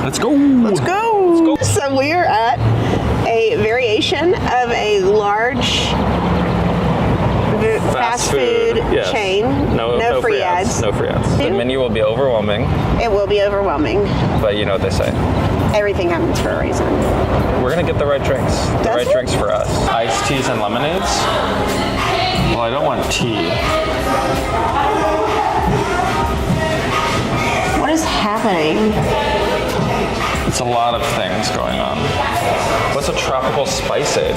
Let's go. Let's go. So we're at a variation of a large fast food yes. chain. No free ads. No free ads. The menu will be overwhelming. It will be overwhelming. But you know what they say. Everything happens for a reason. We're going to get the right drinks. The right drinks for us. Iced teas and lemonades. Well, I don't want tea. What is happening? It's a lot of things going on. What's a tropical spice-aid?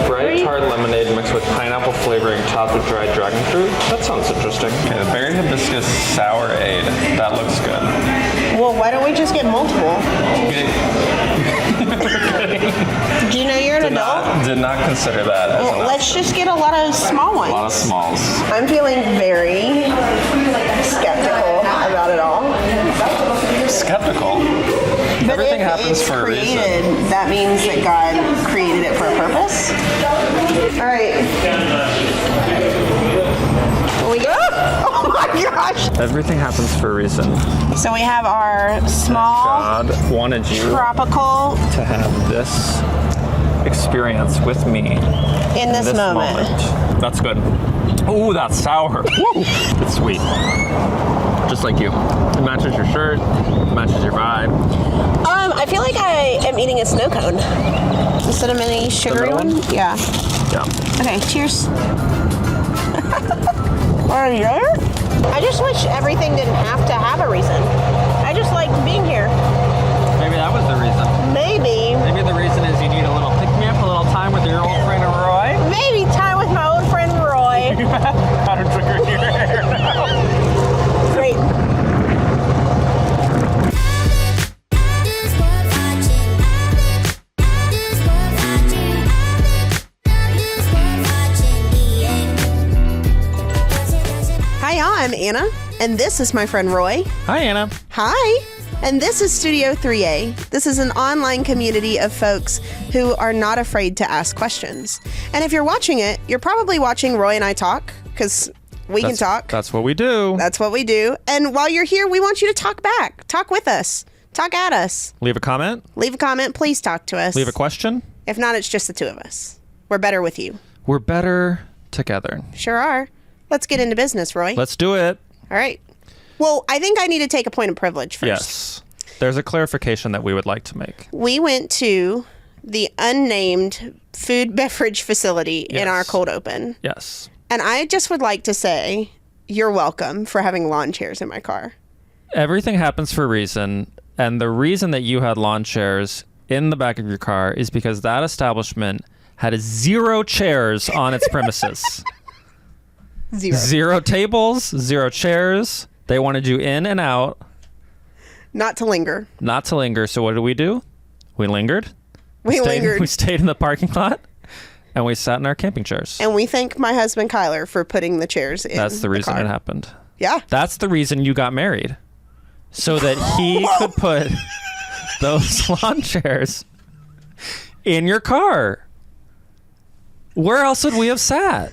Bright tart lemonade mixed with pineapple flavoring topped with dried dragon fruit? That sounds interesting. Okay, the berry hibiscus sour-aid. That looks good. Well, why don't we just get multiple? Do you know you're an adult? Did not consider that as an let's just get a lot of small ones. A lot of smalls. I'm feeling very skeptical about it all. Skeptical? But Everything if happens it's for created, a reason. that means that God created it for a purpose. All right. Here we go. Oh my gosh. Everything happens for a reason. So we have our small God wanted you tropical to have this experience with me in this moment. That's good. Ooh, that's sour. Woo. It's sweet. Just like you. It matches your shirt, matches your vibe. I feel like I am eating a snow cone instead of any sugary one. Yeah. Yeah. Okay, cheers. I just wish everything didn't have to have a reason. I just liked being here. Maybe that was the reason. Maybe. Maybe the reason is you need a little pick-me-up, a little time with your old friend Roy. Maybe time with my old friend Roy. Powder sugar in your hair now. Great. Hi, I'm Anna, and this is my friend Roy. Hi, Anna. Hi. And this is Studio 3A. This is an online community of folks who are not afraid to ask questions. And if you're watching it, you're probably watching Roy and I talk, because we can talk. That's what we do. That's what we do. And while you're here, we want you to talk back. Talk with us. Talk at us. Leave a comment. Leave a comment. Please talk to us. Leave a question. If not, it's just the two of us. We're better with you. We're better together. Sure are. Let's get into business, Roy. Let's do it. All right. Well, I think I need to take a point of privilege first. Yes. There's a clarification that we would like to make. We went to the unnamed food beverage facility in our cold open. Yes. And I just would like to say you're welcome for having lawn chairs in my car. Everything happens for a reason. And the reason that you had lawn chairs in the back of your car is because that establishment had 0 chairs on its premises. 0 tables, 0 chairs. They wanted you in and out. Not to linger. Not to linger. So what did we do? We lingered. We lingered. We stayed in the parking lot and we sat in our camping chairs. And we thank my husband Kyler for putting the chairs in. That's the reason it happened. Yeah. That's the reason you got married. So that he could put those lawn chairs in your car. Where else would we have sat?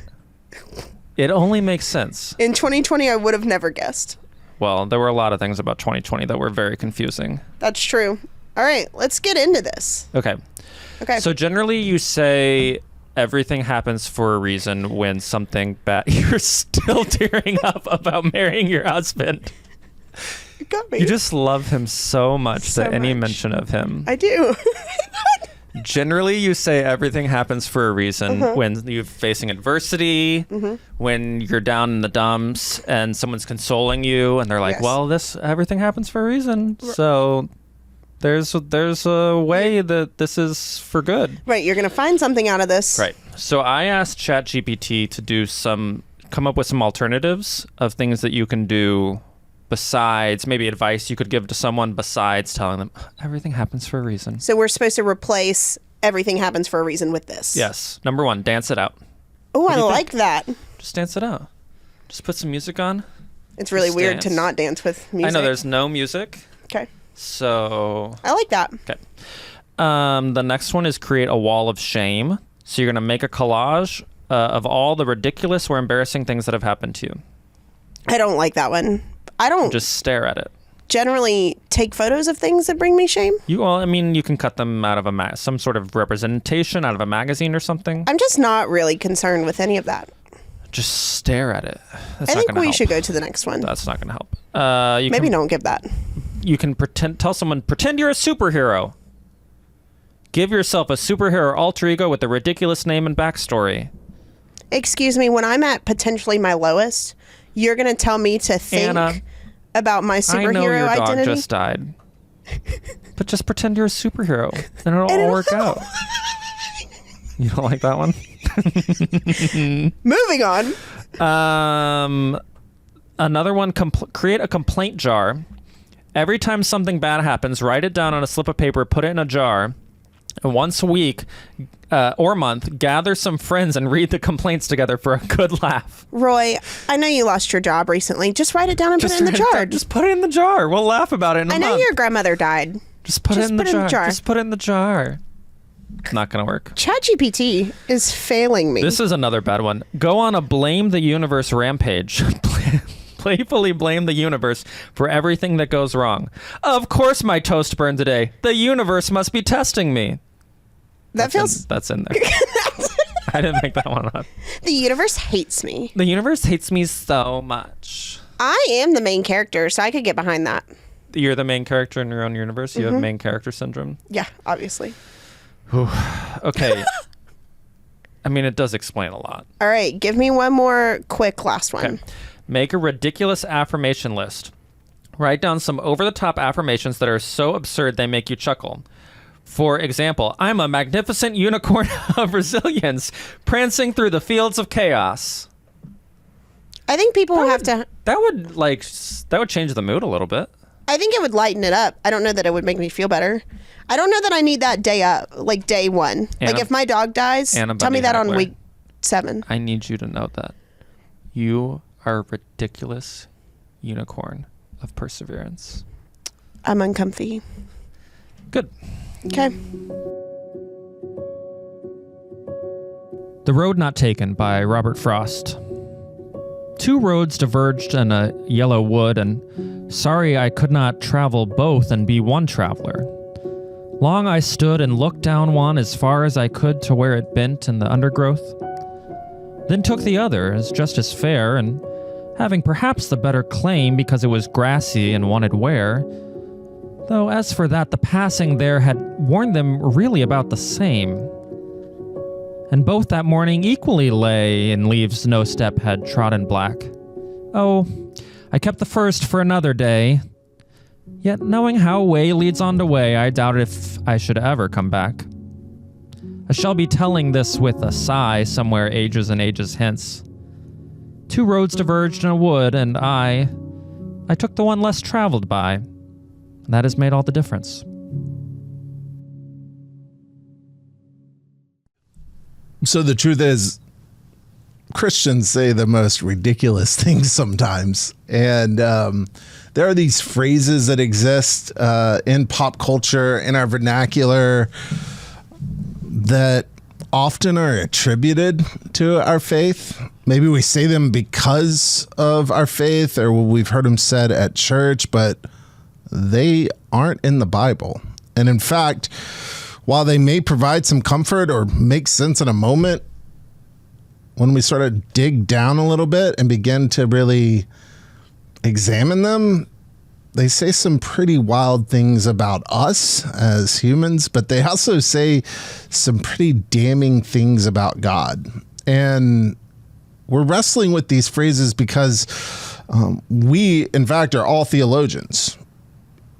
It only makes sense. In 2020, I would have never guessed. Well, there were a lot of things about 2020 that were very confusing. That's true. All right, let's get into this. Okay. So generally you say everything happens for a reason when something bad... You're still tearing up about marrying your husband. You got me. You just love him so much that any mention of him... I do. Generally, you say everything happens for a reason when you're facing adversity, when you're down in the dumps and someone's consoling you and they're like, well, everything happens for a reason. So there's a way that this is for good. Right. You're going to find something out of this. Right. So I asked ChatGPT to come up with some alternatives of things that you can do besides maybe advice you could give to someone besides telling them everything happens for a reason. So we're supposed to replace everything happens for a reason with this. Yes. Number 1, dance it out. Oh, I like that. Just dance it out. Just put some music on. It's really weird to not dance with music. I know there's no music. Okay. So I like that. Okay. The next one is create a wall of shame. So you're going to make a collage of all the ridiculous or embarrassing things that have happened to you. I don't like that one. I don't just stare at it. generally take photos of things that bring me shame. You can cut them out of some sort of representation out of a magazine or something. I'm just not really concerned with any of that. Just stare at it. That's I think we help. should go to the next one. That's not going to help. Maybe don't give that. You can tell someone, pretend you're a superhero. Give yourself a superhero alter ego with a ridiculous name and backstory. Excuse me, when I'm at potentially my lowest, you're going to tell me to think Anna, about my superhero I know your dog identity? just died. But just pretend you're a superhero and it'll all work out. You don't like that one? Moving on. Another one, create a complaint jar. Every time something bad happens, write it down on a slip of paper, put it in a jar. And once a week or month, gather some friends and read the complaints together for a good laugh. Roy, I know you lost your job recently. Just write it down and put it in the jar. Just put it in the jar. We'll laugh about it in a month. I know your grandmother died. Just put it in the jar. Just put it in the jar. Not going to work. ChatGPT is failing me. This is another bad one. Go on a blame the universe rampage. Playfully blame the universe for everything that goes wrong. Of course my toast burned today. The universe must be testing me. That's in there. I didn't make that one up. The universe hates me. The universe hates me so much. I am the main character, so I could get behind that. You're the main character in your own universe? You have main character syndrome? Yeah, obviously. Okay. I mean, it does explain a lot. All right, give me one more quick last one. Okay. Make a ridiculous affirmation list. Write down some over-the-top affirmations that are so absurd they make you chuckle. For example, I'm a magnificent unicorn of resilience, prancing through the fields of chaos. I think people have to... That would change the mood a little bit. I think it would lighten it up. I don't know that it would make me feel better. I don't know that I need that day up, like day one. Like if my dog dies, tell me that on week 7. I need you to know that. You are a ridiculous unicorn of perseverance. I'm uncomfy. Good. Okay. The Road Not Taken by Robert Frost. 2 roads diverged in a yellow wood, and sorry I could not travel both and be one traveler. Long I stood and looked down one as far as I could to where it bent in the undergrowth. Then took the other as just as fair, and having perhaps the better claim because it was grassy and wanted wear, though as for that the passing there had warned them really about the same. And both that morning equally lay in leaves no step had trodden black. Oh, I kept the first for another day. Yet knowing how way leads on to way, I doubt if I should ever come back. I shall be telling this with a sigh somewhere ages and ages hence. 2 roads diverged in a wood, and I took the one less traveled by. That has made all the difference. So the truth is, Christians say the most ridiculous things sometimes. And there are these phrases that exist in pop culture, in our vernacular, that often are attributed to our faith. Maybe we say them because of our faith, or we've heard them said at church, but they aren't in the Bible. And in fact, while they may provide some comfort or make sense in a moment, when we sort of dig down a little bit and begin to really examine them, they say some pretty wild things about us as humans, but they also say some pretty damning things about God. And we're wrestling with these phrases because we, in fact, are all theologians.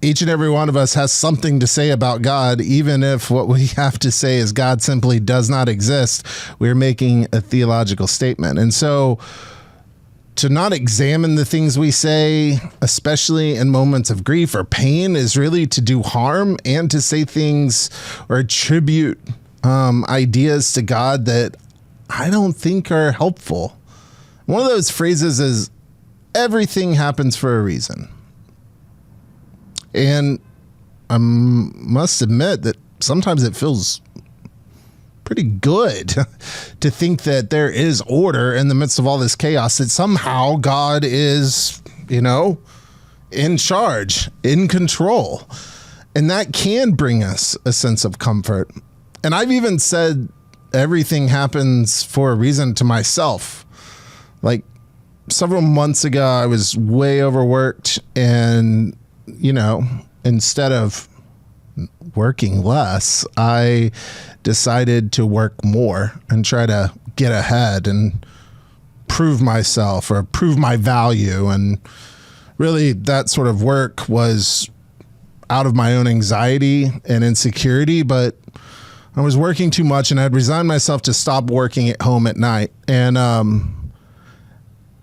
Each and every one of us has something to say about God, even if what we have to say is God simply does not exist. We're making a theological statement. And so to not examine the things we say, especially in moments of grief or pain, is really to do harm and to say things or attribute ideas to God that I don't think are helpful. One of those phrases is, everything happens for a reason. And I must admit that sometimes it feels pretty good to think that there is order in the midst of all this chaos, that somehow God is, in charge, in control. And that can bring us a sense of comfort. And I've even said everything happens for a reason to myself. Like several months ago, I was way overworked, and, instead of working less, I decided to work more and try to get ahead and prove myself or prove my value. And really that sort of work was out of my own anxiety and insecurity, but I was working too much, and I'd resigned myself to stop working at home at night. And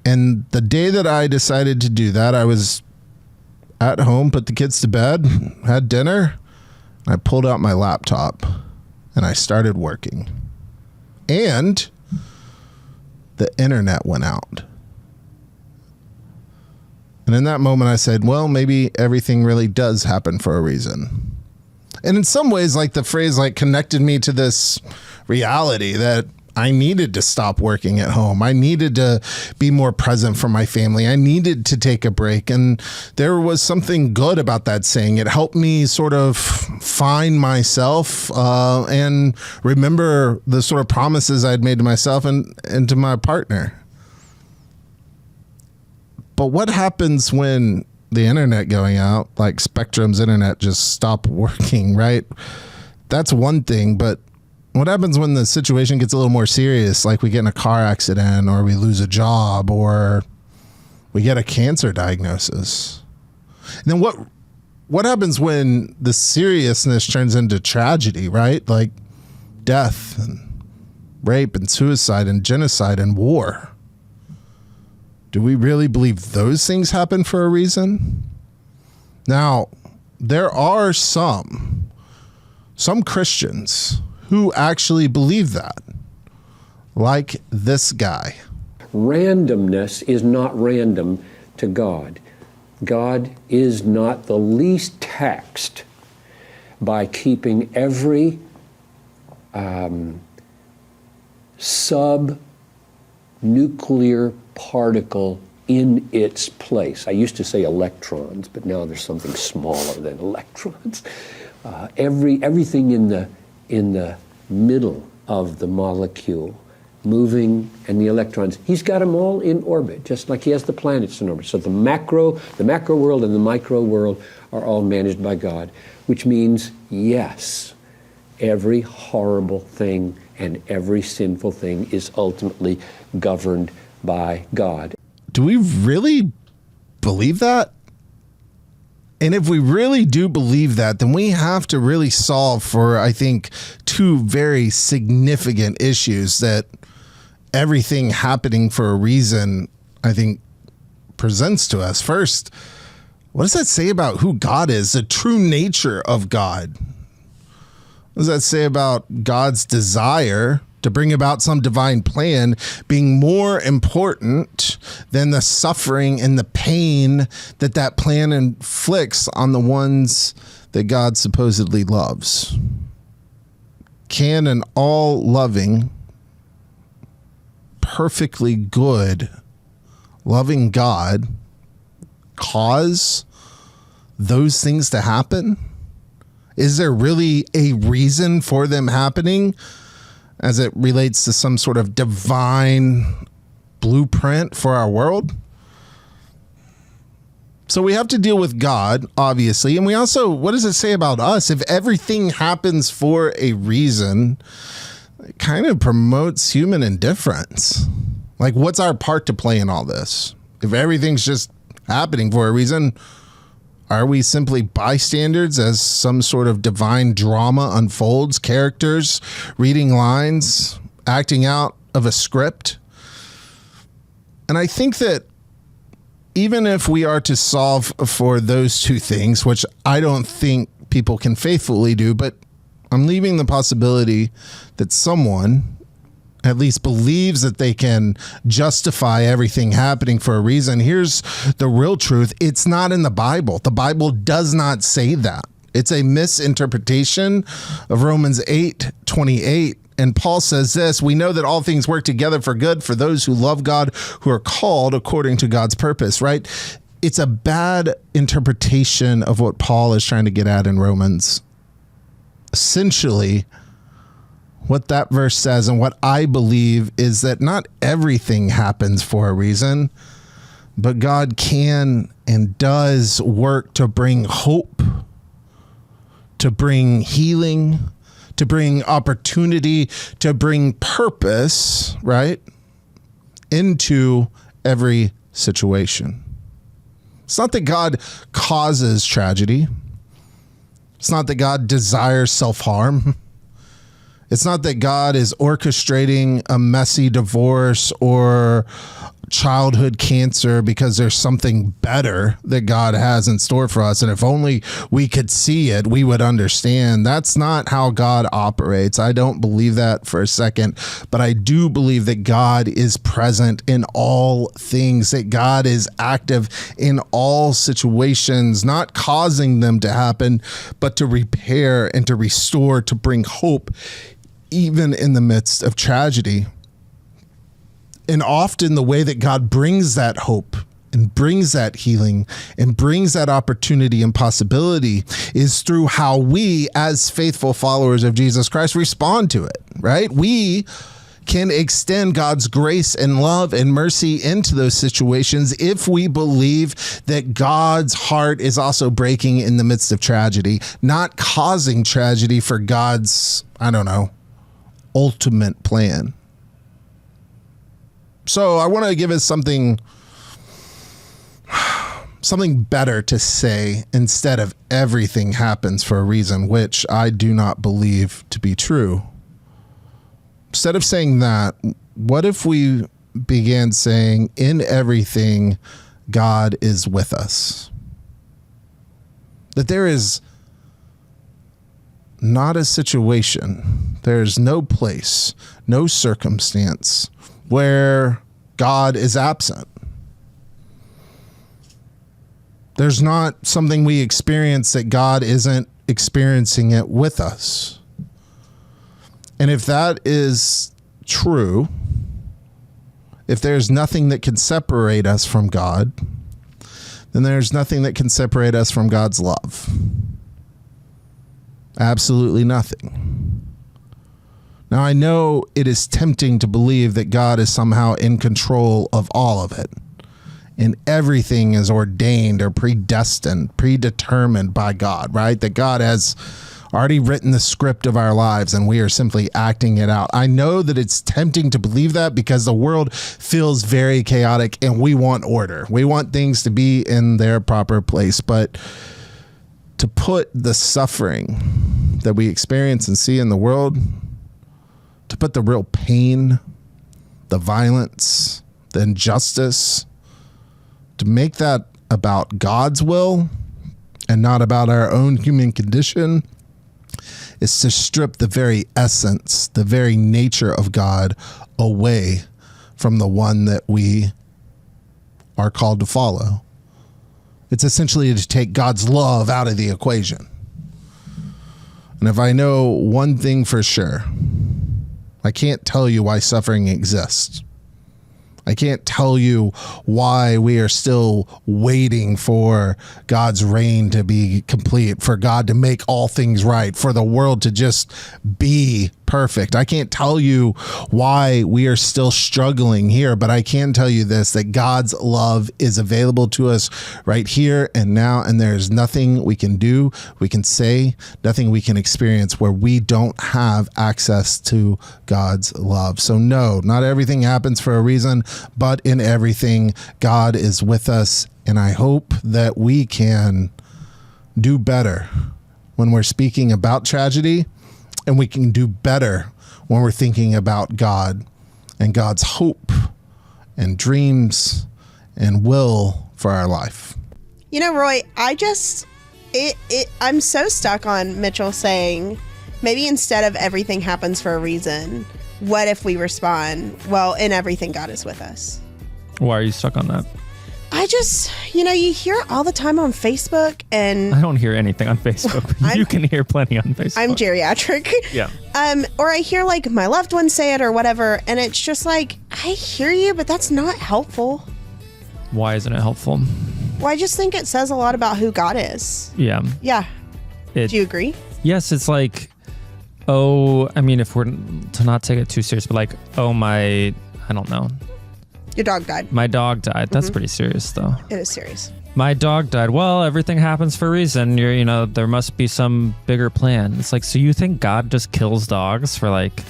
the day that I decided to do that, I was at home, put the kids to bed, had dinner. I pulled out my laptop and I started working. And the internet went out. And in that moment I said, well, maybe everything really does happen for a reason. And in some ways, like the phrase connected me to this reality that I needed to stop working at home. I needed to be more present for my family. I needed to take a break. And there was something good about that saying. It helped me sort of find myself and remember the sort of promises I'd made to myself and to my partner. But what happens when the internet going out, like Spectrum's internet, just stopped working, right? That's one thing, but what happens when the situation gets a little more serious, like we get in a car accident or we lose a job or we get a cancer diagnosis? And then what happens when the seriousness turns into tragedy, right? Like death and rape and suicide and genocide and war. Do we really believe those things happen for a reason? Now, there are some Christians who actually believe that, like this guy. Randomness is not random to God. God is not the least taxed by keeping every sub-nuclear particle in its place. I used to say electrons, but now there's something smaller than electrons. Everything in the middle of the molecule moving, and the electrons, he's got them all in orbit, just like he has the planets in orbit. So the macro world and the micro world are all managed by God, which means, yes, every horrible thing and every sinful thing is ultimately governed by God. Do we really believe that? And if we really do believe that, then we have to really solve for, I think, two very significant issues that everything happening for a reason, I think, presents to us. First, what does that say about who God is, the true nature of God? What does that say about God's desire to bring about some divine plan being more important than the suffering and the pain that plan inflicts on the ones that God supposedly loves? Can an all-loving, perfectly good, loving God cause those things to happen? Is there really a reason for them happening as it relates to some sort of divine blueprint for our world? So we have to deal with God, obviously. And we also, what does it say about us? If everything happens for a reason, it kind of promotes human indifference. Like, what's our part to play in all this? If everything's just happening for a reason, are we simply bystanders as some sort of divine drama unfolds, characters reading lines, acting out of a script? And I think that even if we are to solve for those two things, which I don't think people can faithfully do, but I'm leaving the possibility that someone at least believes that they can justify everything happening for a reason. Here's the real truth. It's not in the Bible. The Bible does not say that. It's a misinterpretation of Romans 8:28. And Paul says this: we know that all things work together for good for those who love God, who are called according to God's purpose, right? it's a bad interpretation of what Paul is trying to get at in Romans. Essentially, what that verse says and what I believe is that not everything happens for a reason, but God can and does work to bring hope, to bring healing, to bring opportunity, to bring purpose, right, into every situation. It's not that God causes tragedy. It's not that God desires self-harm. It's not that God is orchestrating a messy divorce or childhood cancer because there's something better that God has in store for us. And if only we could see it, we would understand. That's not how God operates. I don't believe that for a second, but I do believe that God is present in all things, that God is active in all situations, not causing them to happen, but to repair and to restore, to bring hope, even in the midst of tragedy. And often the way that God brings that hope and brings that healing and brings that opportunity and possibility is through how we, as faithful followers of Jesus Christ, respond to it, right? We can extend God's grace and love and mercy into those situations if we believe that God's heart is also breaking in the midst of tragedy, not causing tragedy for God's, ultimate plan. So I want to give us something better to say instead of everything happens for a reason, which I do not believe to be true. Instead of saying that, what if we began saying, in everything, God is with us? That there is not a situation, there's no place, no circumstance where God is absent. There's not something we experience that God isn't experiencing it with us. And if that is true, if there's nothing that can separate us from God, then there's nothing that can separate us from God's love. Absolutely nothing. Now, I know it is tempting to believe that God is somehow in control of all of it, and everything is ordained or predestined, predetermined by God, right? That God has already written the script of our lives and we are simply acting it out. I know that it's tempting to believe that because the world feels very chaotic and we want order. We want things to be in their proper place, but to put the suffering that we experience and see in the world, to put the real pain, the violence, the injustice, to make that about God's will and not about our own human condition, is to strip the very essence, the very nature of God away from the one that we are called to follow. It's essentially to take God's love out of the equation. And if I know one thing for sure, I can't tell you why suffering exists. I can't tell you why we are still waiting for God's reign to be complete, for God to make all things right, for the world to just be perfect. I can't tell you why we are still struggling here, but I can tell you this, that God's love is available to us right here and now, and there's nothing we can do, we can say, nothing we can experience where we don't have access to God's love. So no, not everything happens for a reason, but in everything, God is with us, and I hope that we can do better when we're speaking about tragedy, and we can do better when we're thinking about God and God's hope and dreams and will for our life. You know, Roy, I'm so stuck on Mitchell saying, maybe instead of everything happens for a reason, what if we respond, well, in everything, God is with us? Why are you stuck on that? I just, you hear it all the time on Facebook, and I don't hear anything on Facebook. You can hear plenty on Facebook. I'm geriatric. Yeah. Or I hear like my loved ones say it or whatever, and it's just like, I hear you, but that's not helpful. Why isn't it helpful? Well, I just think it says a lot about who God is. Yeah. Yeah. Do you agree? Yes, it's like, I mean, if we're to not take it too serious, but like, I don't know. Your dog died. My dog died. That's pretty serious, though. It is serious. My dog died. Well, everything happens for a reason. There must be some bigger plan. It's like, so you think God just kills dogs for like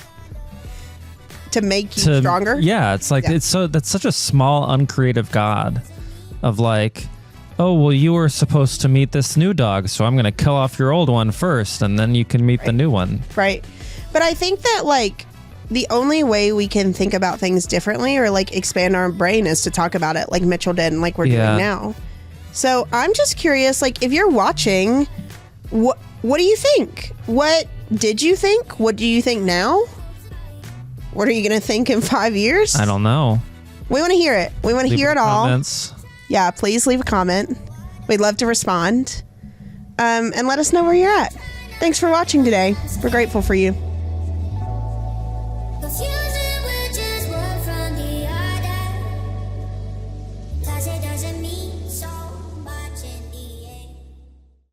to make you stronger? Yeah, it's like that's such a small, uncreative God of like, oh, well, you were supposed to meet this new dog, so I'm going to kill off your old one first, and then you can meet the new one. Right. But I think that like the only way we can think about things differently or like expand our brain is to talk about it like Mitchell did and like we're doing now. So I'm just curious, like if you're watching, what do you think? What did you think? What do you think now? What are you going to think in 5 years? I don't know. We want to hear it. We want to hear it comments. all. Yeah, please leave a comment. We'd love to respond. And let us know where you're at. Thanks for watching today. We're grateful for you.